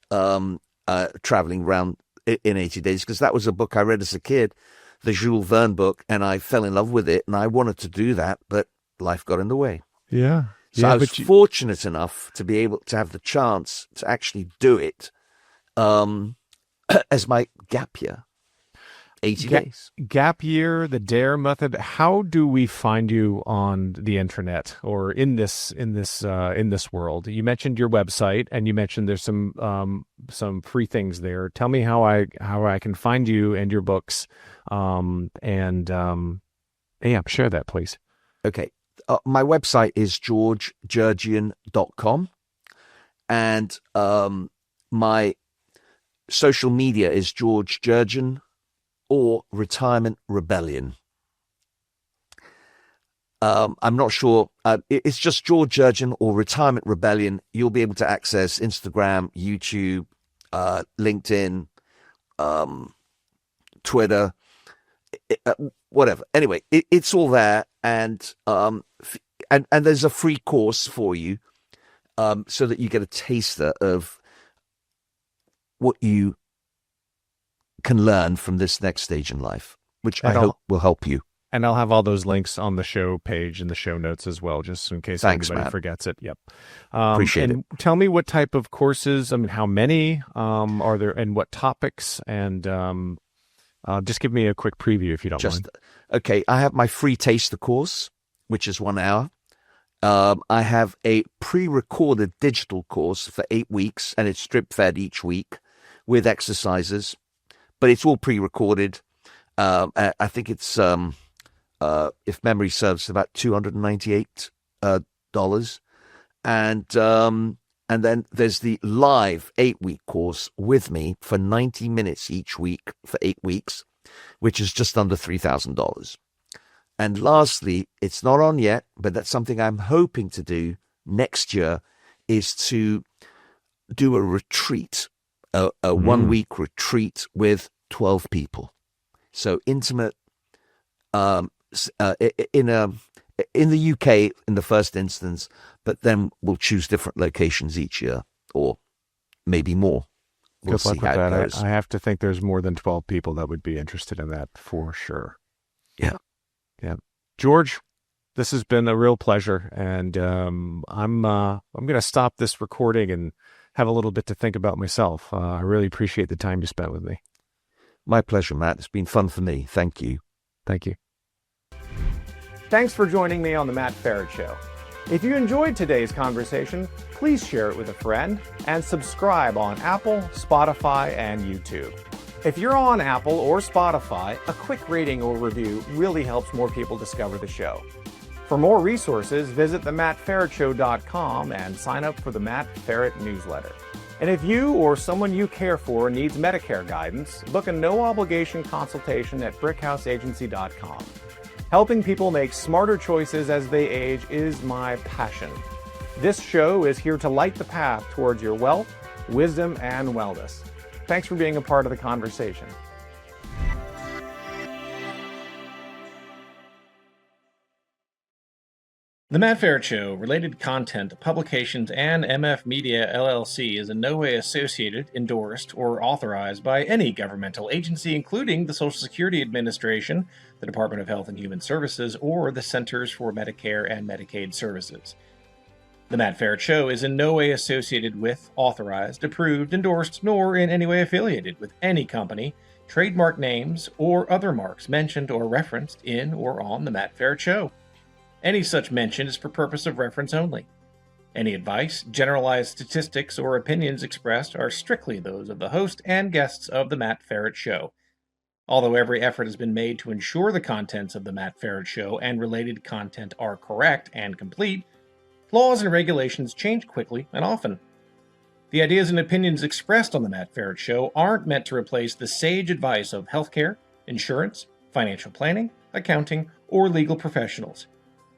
traveling around in 80 days, because that was a book I read as a kid, the Jules Verne book, and I fell in love with it, and I wanted to do that, but life got in the way. Yeah. So I was fortunate enough to be able to have the chance to actually do it as my gap year. 80 days. Gap year, the DARE method. How do we find you on the internet or in this world? You mentioned your website, and you mentioned there's some free things there. Tell me how I can find you and your books, share that, please. Okay. My website is georgejerjian.com, and my social media is George Jerjian or Retirement Rebellion. I'm not sure. It's just George Jerjian or Retirement Rebellion. You'll be able to access Instagram, YouTube, LinkedIn, Twitter, whatever. Anyway, it's all there, and there's a free course for you, so that you get a taster of what you can learn from this next stage in life, which I hope will help you. And I'll have all those links on the show page in the show notes as well, just in case anybody forgets it. Yep. Appreciate it. Tell me what type of courses, how many are there, and what topics, and just give me a quick preview if you don't mind. Okay, I have my free taster course, which is 1 hour. I have a pre-recorded digital course for 8 weeks, and it's strip-fed each week with exercises, but it's all pre-recorded. I think it's, if memory serves, about $298. And then there's the live 8-week course with me for 90 minutes each week for 8 weeks, which is just under $3,000. And lastly, it's not on yet, but that's something I'm hoping to do next year, is to do a retreat, a 1-week retreat with 12 people. So intimate, in the UK in the first instance, but then we'll choose different locations each year, or maybe more. We'll Good luck see with how it that. goes. I have to think there's more than 12 people that would be interested in that for sure. Yeah. Yeah. George, this has been a real pleasure, and I'm going to stop this recording and have a little bit to think about myself. I really appreciate the time you spent with me. My pleasure, Matt. It's been fun for me. Thank you. Thank you. Thanks for joining me on The Matt Ferret Show. If you enjoyed today's conversation, please share it with a friend and subscribe on Apple, Spotify, and YouTube. If you're on Apple or Spotify, a quick rating or review really helps more people discover the show. For more resources, visit themattferretshow.com and sign up for the Matt Ferret newsletter. And if you or someone you care for needs Medicare guidance, book a no-obligation consultation at brickhouseagency.com. Helping people make smarter choices as they age is my passion. This show is here to light the path towards your wealth, wisdom, and wellness. Thanks for being a part of the conversation. The Matt Ferret Show, related content, publications, and MF Media LLC is in no way associated, endorsed, or authorized by any governmental agency, including the Social Security Administration, the Department of Health and Human Services, or the Centers for Medicare and Medicaid Services. The Matt Ferret Show is in no way associated with, authorized, approved, endorsed, nor in any way affiliated with any company, trademark names, or other marks mentioned or referenced in or on The Matt Ferret Show. Any such mention is for purpose of reference only. Any advice, generalized statistics, or opinions expressed are strictly those of the host and guests of The Matt Ferret Show. Although every effort has been made to ensure the contents of The Matt Ferret Show and related content are correct and complete, laws and regulations change quickly and often. The ideas and opinions expressed on The Matt Ferret Show aren't meant to replace the sage advice of healthcare, insurance, financial planning, accounting, or legal professionals.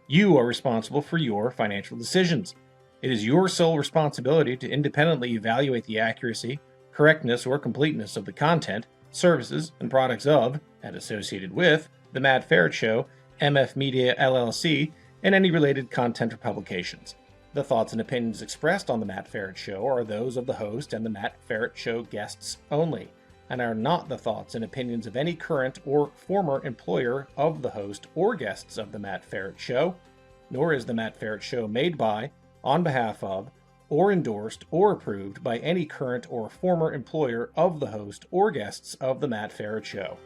You are responsible for your financial decisions. It is your sole responsibility to independently evaluate the accuracy, correctness, or completeness of the content, services, and products of, and associated with, The Matt Ferret Show, MF Media LLC, and any related content or publications. The thoughts and opinions expressed on The Matt Ferret Show are those of the host and The Matt Ferret Show guests only, and are not the thoughts and opinions of any current or former employer of the host or guests of The Matt Ferret Show, nor is The Matt Ferret Show made by, on behalf of, or endorsed or approved by any current or former employer of the host or guests of The Matt Ferret Show.